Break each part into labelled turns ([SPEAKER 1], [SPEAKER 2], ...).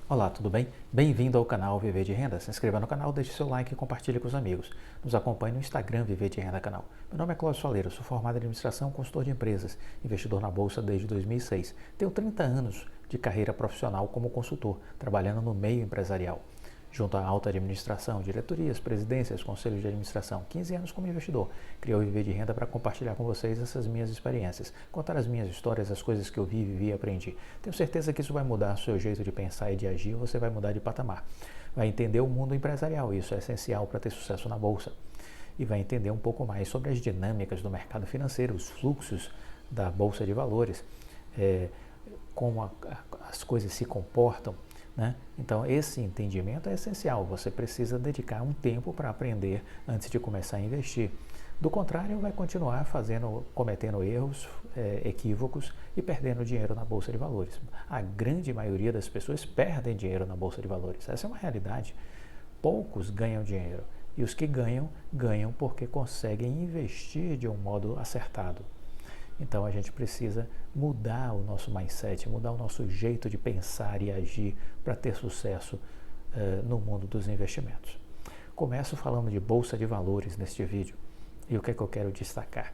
[SPEAKER 1] Olá, tudo bem? Bem-vindo ao canal Viver de Renda. Se inscreva no canal, deixe seu like e compartilhe com os amigos. Nos acompanhe no Instagram Viver de Renda Canal. Meu nome é Cláudio Soleiro, sou formado em administração, consultor de empresas, investidor na Bolsa desde 2006. Tenho 30 anos de carreira profissional como consultor, trabalhando no meio empresarial. Junto à alta administração, diretorias, presidências, conselhos de administração, 15 anos como investidor. Criei o Viver de Renda para compartilhar com vocês essas minhas experiências, contar as minhas histórias, as coisas que eu vi, vivi e aprendi. Tenho certeza que isso vai mudar o seu jeito de pensar e de agir, você vai mudar de patamar. Vai entender o mundo empresarial, isso é essencial para ter sucesso na Bolsa. E vai entender um pouco mais sobre as dinâmicas do mercado financeiro, os fluxos da Bolsa de Valores, como as coisas se comportam. Né? Então, esse entendimento é essencial. Você precisa dedicar um tempo para aprender antes de começar a investir. Do contrário, vai continuar cometendo erros, equívocos e perdendo dinheiro na Bolsa de Valores. A grande maioria das pessoas perdem dinheiro na Bolsa de Valores. Essa é uma realidade. Poucos ganham dinheiro. E os que ganham, ganham porque conseguem investir de um modo acertado. Então a gente precisa mudar o nosso mindset, mudar o nosso jeito de pensar e agir para ter sucesso no mundo dos investimentos. Começo falando de Bolsa de Valores neste vídeo. E o que é que eu quero destacar?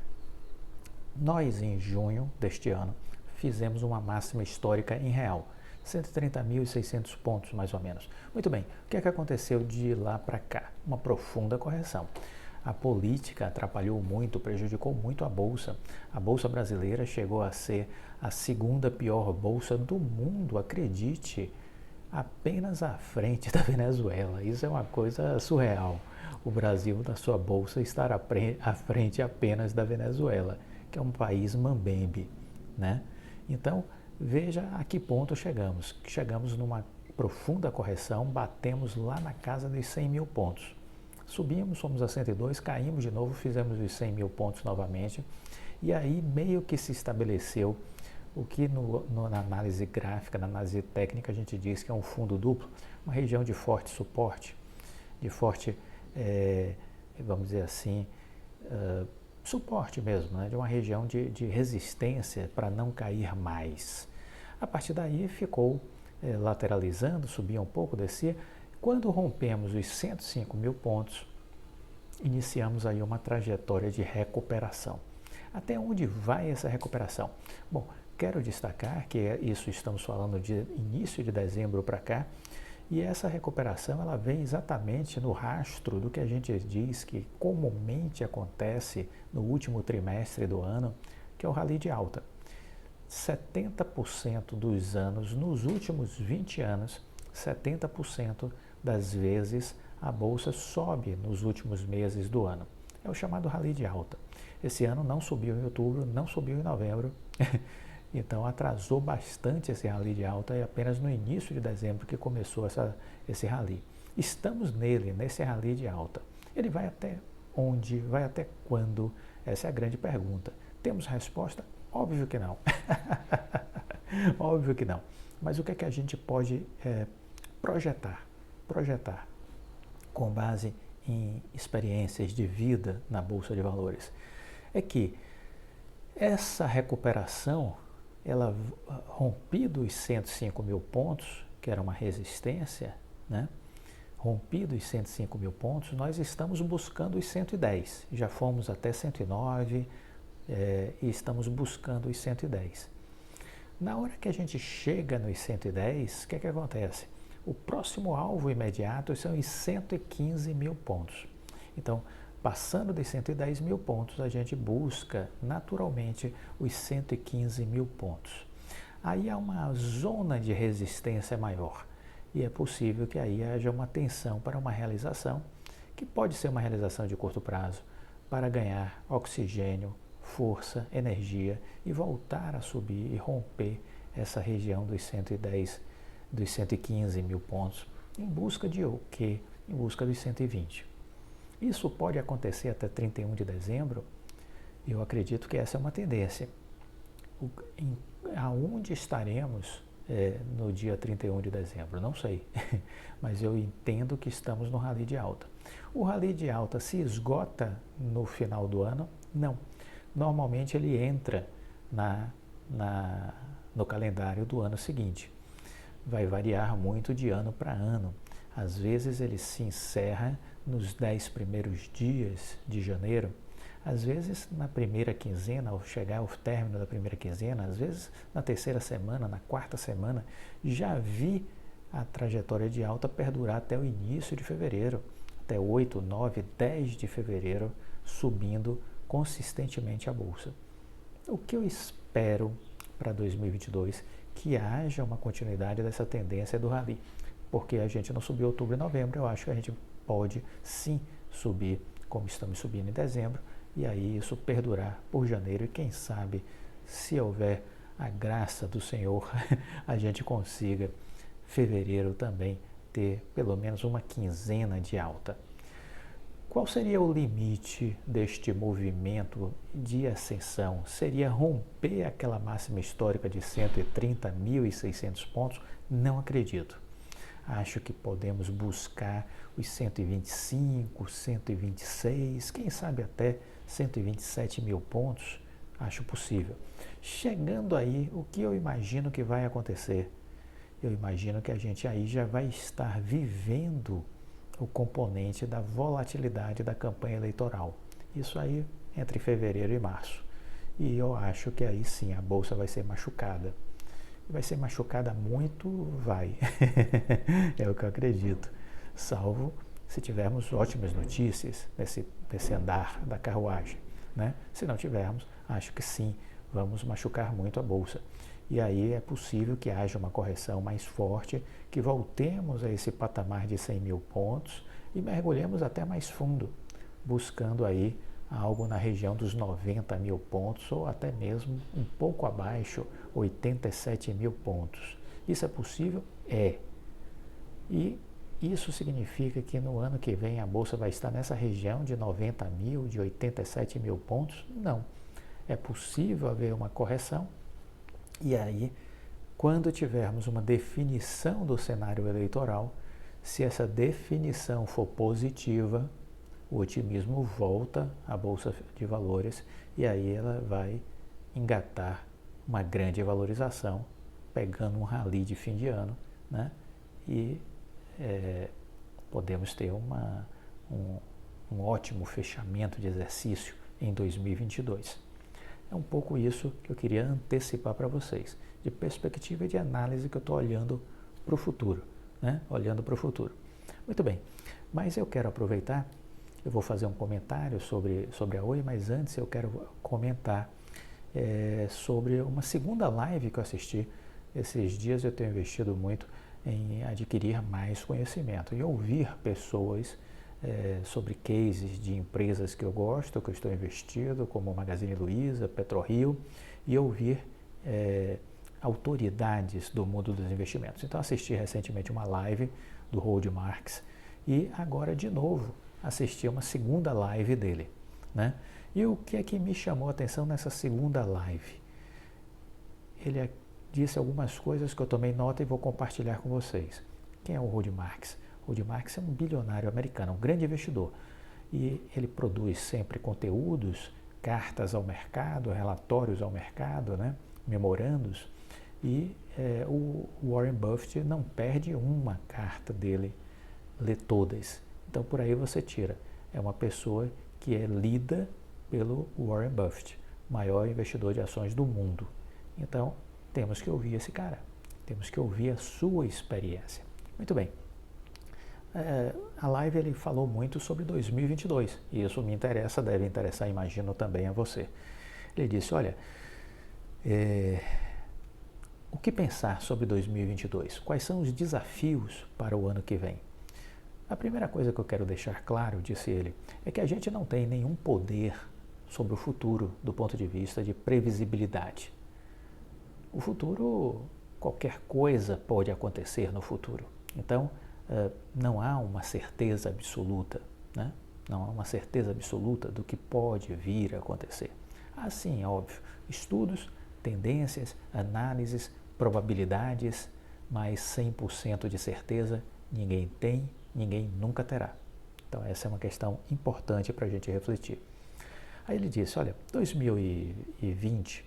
[SPEAKER 1] Nós, em junho deste ano, fizemos uma máxima histórica em real. 130.600 pontos, mais ou menos. Muito bem, o que é que aconteceu de lá para cá? Uma profunda correção. A política atrapalhou muito, prejudicou muito a Bolsa. A Bolsa brasileira chegou a ser a segunda pior bolsa do mundo, acredite, apenas à frente da Venezuela. Isso é uma coisa surreal. O Brasil, na sua bolsa, estar à frente apenas da Venezuela, que é um país mambembe, né? Então, veja a que ponto chegamos. Chegamos numa profunda correção, batemos lá na casa dos 100 mil pontos. Subimos, fomos a 102, caímos de novo, fizemos os 100 mil pontos novamente. E aí meio que se estabeleceu o que na análise gráfica, na análise técnica, a gente diz que é um fundo duplo, uma região de forte suporte, de forte, vamos dizer assim, suporte mesmo, né? De uma região de resistência para não cair mais. A partir daí ficou lateralizando, subia um pouco, descia. Quando rompemos os 105 mil pontos, iniciamos aí uma trajetória de recuperação. Até onde vai essa recuperação? Bom, quero destacar que isso estamos falando de início de dezembro para cá, e essa recuperação ela vem exatamente no rastro do que a gente diz que comumente acontece no último trimestre do ano, que é o rally de alta. 70% dos anos, nos últimos 20 anos, 70% das vezes a bolsa sobe nos últimos meses do ano. É o chamado rally de alta. Esse ano não subiu em outubro, não subiu em novembro, então atrasou bastante esse rally de alta e apenas no início de dezembro que começou esse rally. Estamos nesse rally de alta. Ele vai até onde? Vai até quando? Essa é a grande pergunta. Temos resposta? Óbvio que não. Óbvio que não. Mas o que é que a gente pode projetar com base em experiências de vida na Bolsa de Valores? É que essa recuperação, ela rompido os 105 mil pontos, que era uma resistência, né? Rompido os 105 mil pontos, nós estamos buscando os 110. Já fomos até 109 e estamos buscando os 110. Na hora que a gente chega nos 110, o que é que acontece? O próximo alvo imediato são os 115 mil pontos. Então, passando dos 110 mil pontos, a gente busca naturalmente os 115 mil pontos. Aí há uma zona de resistência maior e é possível que aí haja uma tensão para uma realização, que pode ser uma realização de curto prazo, para ganhar oxigênio, força, energia e voltar a subir e romper essa região dos 110, dos 115 mil pontos, em busca de o quê? Em busca dos 120. Isso pode acontecer até 31 de dezembro, eu acredito que essa é uma tendência. Aonde estaremos no dia 31 de dezembro? Não sei, mas eu entendo que estamos no rally de alta. O rally de alta se esgota no final do ano? Não. Normalmente ele entra no calendário do ano seguinte. vai variar muito de ano para ano. Às vezes ele se encerra nos 10 primeiros dias de janeiro, às vezes na primeira quinzena, ao chegar ao término da primeira quinzena, às vezes na terceira semana, na quarta semana. Já vi a trajetória de alta perdurar até o início de fevereiro, até 8, 9, 10 de fevereiro, subindo consistentemente a bolsa. O que eu espero para 2022? Que haja uma continuidade dessa tendência do rally, porque a gente não subiu outubro e novembro. Eu acho que a gente pode sim subir como estamos subindo em dezembro, e aí isso perdurar por janeiro, e quem sabe, se houver a graça do Senhor, a gente consiga fevereiro também ter pelo menos uma quinzena de alta. Qual seria o limite deste movimento de ascensão? Seria romper aquela máxima histórica de 130.600 pontos? Não acredito. Acho que podemos buscar os 125, 126, quem sabe até 127 mil pontos. Acho possível. Chegando aí, o que eu imagino que vai acontecer? Eu imagino que a gente aí já vai estar vivendo o componente da volatilidade da campanha eleitoral. Isso aí entre fevereiro e março. E eu acho que aí sim a bolsa vai ser machucada. Vai ser machucada muito, vai. É o que eu acredito. Salvo se tivermos ótimas notícias nesse andar da carruagem, né? Se não tivermos, acho que sim, vamos machucar muito a bolsa. E aí é possível que haja uma correção mais forte, que voltemos a esse patamar de 100 mil pontos e mergulhemos até mais fundo, buscando aí algo na região dos 90 mil pontos ou até mesmo um pouco abaixo, 87 mil pontos. Isso é possível? É. E isso significa que no ano que vem a bolsa vai estar nessa região de 90 mil, de 87 mil pontos? Não. É possível haver uma correção. E aí, quando tivermos uma definição do cenário eleitoral, se essa definição for positiva, o otimismo volta à Bolsa de Valores e aí ela vai engatar uma grande valorização, pegando um rally de fim de ano, né? E podemos ter um ótimo fechamento de exercício em 2022. É um pouco isso que eu queria antecipar para vocês, de perspectiva e de análise que eu estou olhando para o futuro, né? Olhando para o futuro. Muito bem, mas eu quero aproveitar, eu vou fazer um comentário sobre a Oi, mas antes eu quero comentar sobre uma segunda live que eu assisti. Esses dias eu tenho investido muito em adquirir mais conhecimento e ouvir pessoas sobre cases de empresas que eu gosto, que eu estou investido, como Magazine Luiza, PetroRio, e ouvir autoridades do mundo dos investimentos. Então assisti recentemente uma live do Howard Marks e agora de novo assisti uma segunda live dele, né? E o que é que me chamou a atenção nessa segunda live? Ele disse algumas coisas que eu tomei nota e vou compartilhar com vocês. Quem é o Howard Marks? Howard Marks é um bilionário americano, um grande investidor. E ele produz sempre conteúdos, cartas ao mercado, relatórios ao mercado, né? Memorandos. E o Warren Buffett não perde uma carta dele, lê todas. Então por aí você tira. É uma pessoa que é lida pelo Warren Buffett, maior investidor de ações do mundo. Então temos que ouvir esse cara, temos que ouvir a sua experiência. Muito bem. A live ele falou muito sobre 2022 e isso me interessa, deve interessar, imagino, também a você. Ele disse, olha, o que pensar sobre 2022? Quais são os desafios para o ano que vem? A primeira coisa que eu quero deixar claro, disse ele, é que a gente não tem nenhum poder sobre o futuro do ponto de vista de previsibilidade. O futuro, qualquer coisa pode acontecer no futuro. Então, não há uma certeza absoluta, né? Não há uma certeza absoluta do que pode vir a acontecer. Há sim, óbvio, estudos, tendências, análises, probabilidades, mas 100% de certeza ninguém tem, ninguém nunca terá. Então essa é uma questão importante para a gente refletir. Aí ele disse, olha, 2020,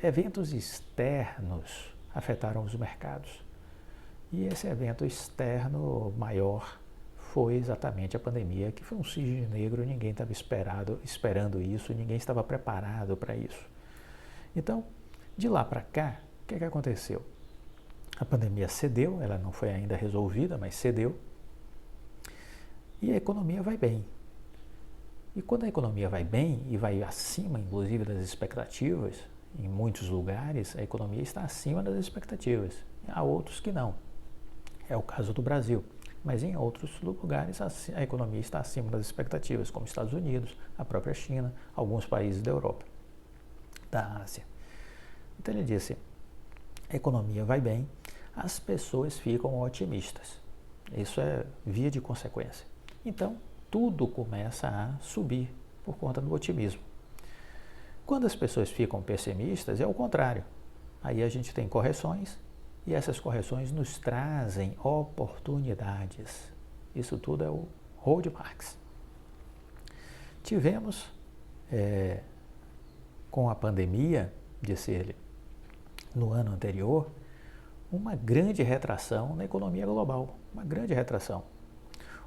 [SPEAKER 1] eventos externos afetaram os mercados. E esse evento externo maior foi exatamente a pandemia, que foi um cisne negro, ninguém estava esperando isso, ninguém estava preparado para isso. Então, de lá para cá, o que aconteceu? A pandemia cedeu, ela não foi ainda resolvida, mas cedeu, e a economia vai bem. E quando a economia vai bem e vai acima, inclusive, das expectativas, em muitos lugares a economia está acima das expectativas. Há outros que não. É o caso do Brasil. Mas em outros lugares a economia está acima das expectativas, como Estados Unidos, a própria China, alguns países da Europa, da Ásia. Então ele disse, a economia vai bem, as pessoas ficam otimistas. Isso é via de consequência. Então, tudo começa a subir por conta do otimismo. Quando as pessoas ficam pessimistas, é o contrário. Aí a gente tem correções e essas correções nos trazem oportunidades. Isso tudo é o Howard Marks. Tivemos, com a pandemia, disse ele, no ano anterior, uma grande retração na economia global, uma grande retração.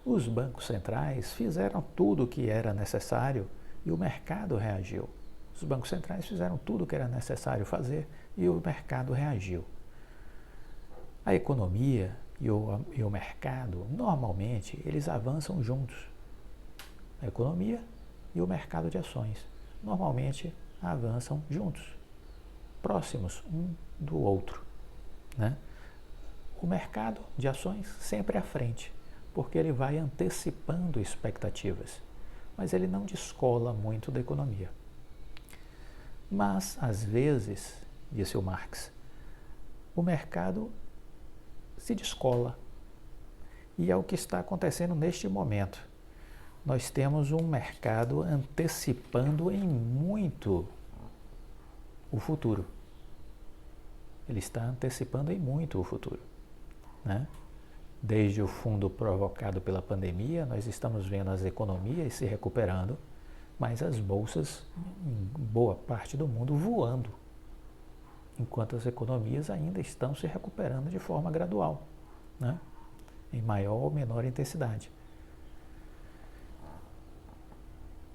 [SPEAKER 1] Os bancos centrais fizeram tudo o que era necessário e o mercado reagiu. Os bancos centrais fizeram tudo o que era necessário fazer e o mercado reagiu. A economia e o mercado, normalmente, eles avançam juntos. A economia e o mercado de ações, normalmente, avançam juntos, próximos um do outro, né? O mercado de ações sempre à frente, porque ele vai antecipando expectativas, mas ele não descola muito da economia. Mas, às vezes, disse o Marx, o mercado se descola. E é o que está acontecendo neste momento. Nós temos um mercado antecipando em muito o futuro. Ele está antecipando em muito o futuro, né? Desde o fundo provocado pela pandemia, nós estamos vendo as economias se recuperando, mas as bolsas, em boa parte do mundo, voando, enquanto as economias ainda estão se recuperando de forma gradual, né? Em maior ou menor intensidade.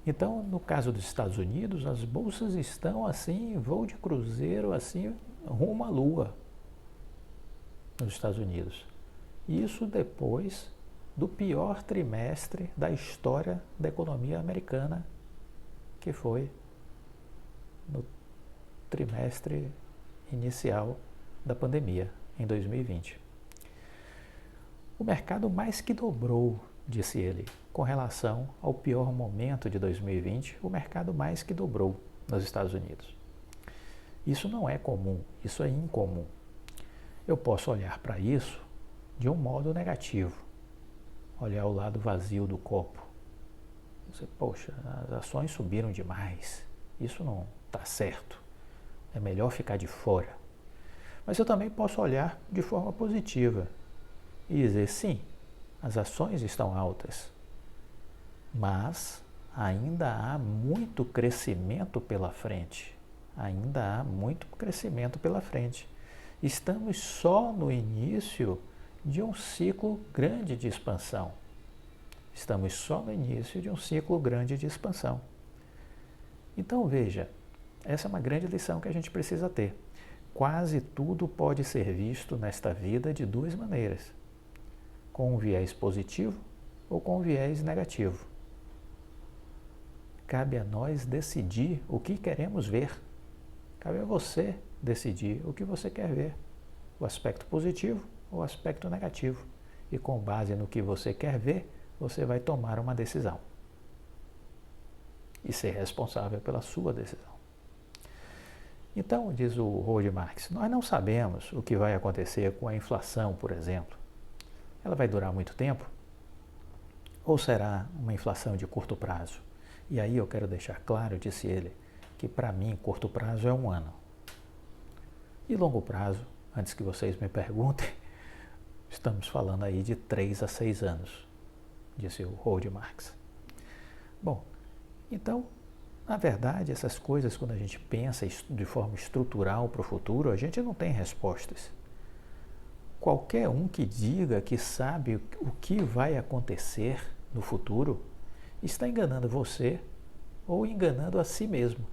[SPEAKER 1] Então, no caso dos Estados Unidos, as bolsas estão assim, em voo de cruzeiro, assim, rumo à lua, nos Estados Unidos. Isso depois do pior trimestre da história da economia americana, que foi no trimestre inicial da pandemia, em 2020. O mercado mais que dobrou, disse ele, com relação ao pior momento de 2020, o mercado mais que dobrou nos Estados Unidos. Isso não é comum, isso é incomum. Eu posso olhar para isso de um modo negativo, olhar o lado vazio do copo. Você, poxa, as ações subiram demais, isso não está certo, é melhor ficar de fora. Mas eu também posso olhar de forma positiva e dizer, sim, as ações estão altas, mas ainda há muito crescimento pela frente. Ainda há muito crescimento pela frente. Estamos só no início de um ciclo grande de expansão. Estamos só no início de um ciclo grande de expansão. Então, veja, essa é uma grande lição que a gente precisa ter. Quase tudo pode ser visto nesta vida de duas maneiras: com um viés positivo ou com um viés negativo. Cabe a nós decidir o que queremos ver. Cabe a você decidir o que você quer ver, o aspecto positivo ou o aspecto negativo. E com base no que você quer ver, você vai tomar uma decisão. E ser responsável pela sua decisão. Então, diz o Howard Marks, nós não sabemos o que vai acontecer com a inflação, por exemplo. Ela vai durar muito tempo? Ou será uma inflação de curto prazo? E aí eu quero deixar claro, disse ele, que para mim curto prazo é 1 ano. E longo prazo, antes que vocês me perguntem, estamos falando aí de 3 a 6 anos, disse o Howard Marks. Bom, então Na verdade, essas coisas, quando a gente pensa de forma estrutural para o futuro, a gente não tem respostas. Qualquer um que diga que sabe o que vai acontecer no futuro está enganando você ou enganando a si mesmo.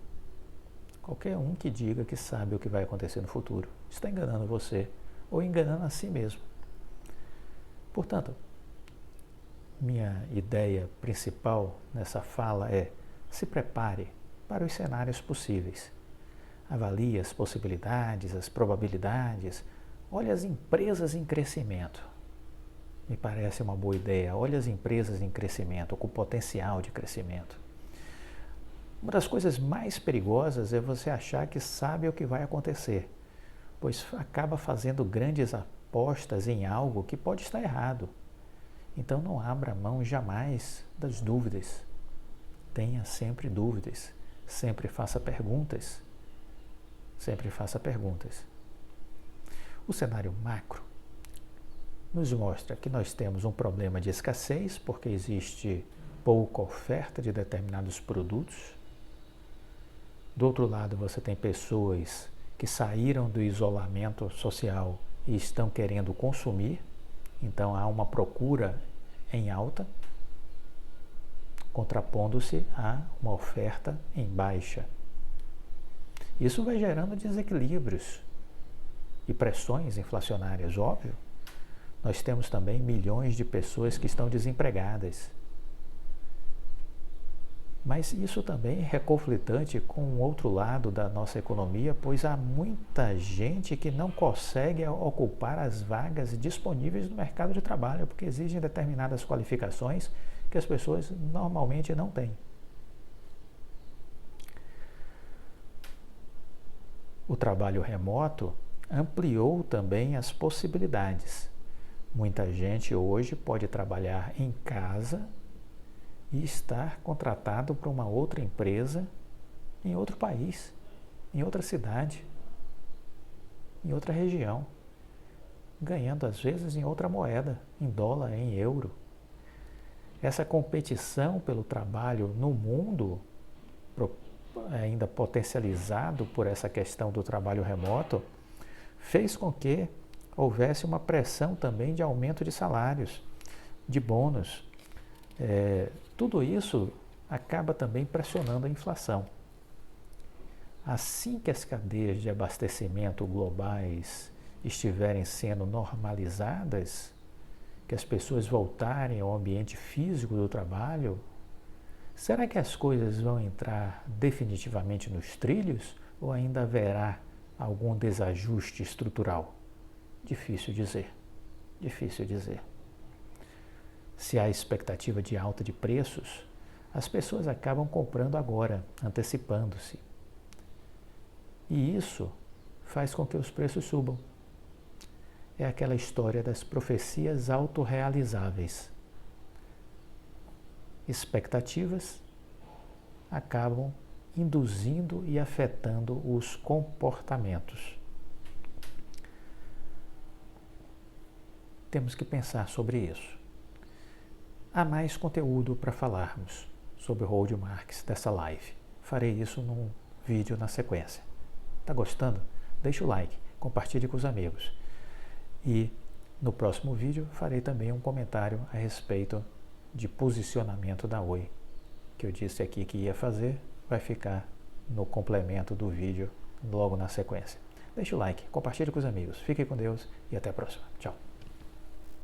[SPEAKER 1] Qualquer um que diga que sabe o que vai acontecer no futuro está enganando você ou enganando a si mesmo. Portanto, minha ideia principal nessa fala é: se prepare para os cenários possíveis. Avalie as possibilidades, as probabilidades. Olhe as empresas em crescimento. Me parece uma boa ideia. Olhe as empresas em crescimento, com potencial de crescimento. Uma das coisas mais perigosas é você achar que sabe o que vai acontecer, pois acaba fazendo grandes apostas em algo que pode estar errado. Então não abra mão jamais das dúvidas. Tenha sempre dúvidas. Sempre faça perguntas. Sempre faça perguntas. O cenário macro nos mostra que nós temos um problema de escassez, porque existe pouca oferta de determinados produtos. Do outro lado, você tem pessoas que saíram do isolamento social e estão querendo consumir, então há uma procura em alta, contrapondo-se a uma oferta em baixa. Isso vai gerando desequilíbrios e pressões inflacionárias, óbvio. Nós temos também milhões de pessoas que estão desempregadas. Mas isso também é conflitante com o outro lado da nossa economia, pois há muita gente que não consegue ocupar as vagas disponíveis no mercado de trabalho, porque exigem determinadas qualificações que as pessoas normalmente não têm. O trabalho remoto ampliou também as possibilidades. Muita gente hoje pode trabalhar em casa e estar contratado para uma outra empresa em outro país, em outra cidade, em outra região, ganhando às vezes em outra moeda, em dólar, em euro. Essa competição pelo trabalho no mundo, ainda potencializado por essa questão do trabalho remoto, fez com que houvesse uma pressão também de aumento de salários, de bônus. Tudo isso acaba também pressionando a inflação. Assim que as cadeias de abastecimento globais estiverem sendo normalizadas, que as pessoas voltarem ao ambiente físico do trabalho, será que as coisas vão entrar definitivamente nos trilhos ou ainda haverá algum desajuste estrutural? Difícil dizer. Difícil dizer. Se há expectativa de alta de preços, as pessoas acabam comprando agora, antecipando-se. E isso faz com que os preços subam. É aquela história das profecias autorrealizáveis. Expectativas acabam induzindo e afetando os comportamentos. Temos que pensar sobre isso. Há mais conteúdo para falarmos sobre o Howard Marks dessa live. Farei isso num vídeo na sequência. Tá gostando? Deixa o like, compartilhe com os amigos. E no próximo vídeo farei também um comentário a respeito de posicionamento da Oi, que eu disse aqui que ia fazer, vai ficar no complemento do vídeo logo na sequência. Deixa o like, compartilhe com os amigos. Fiquem com Deus e até a próxima. Tchau.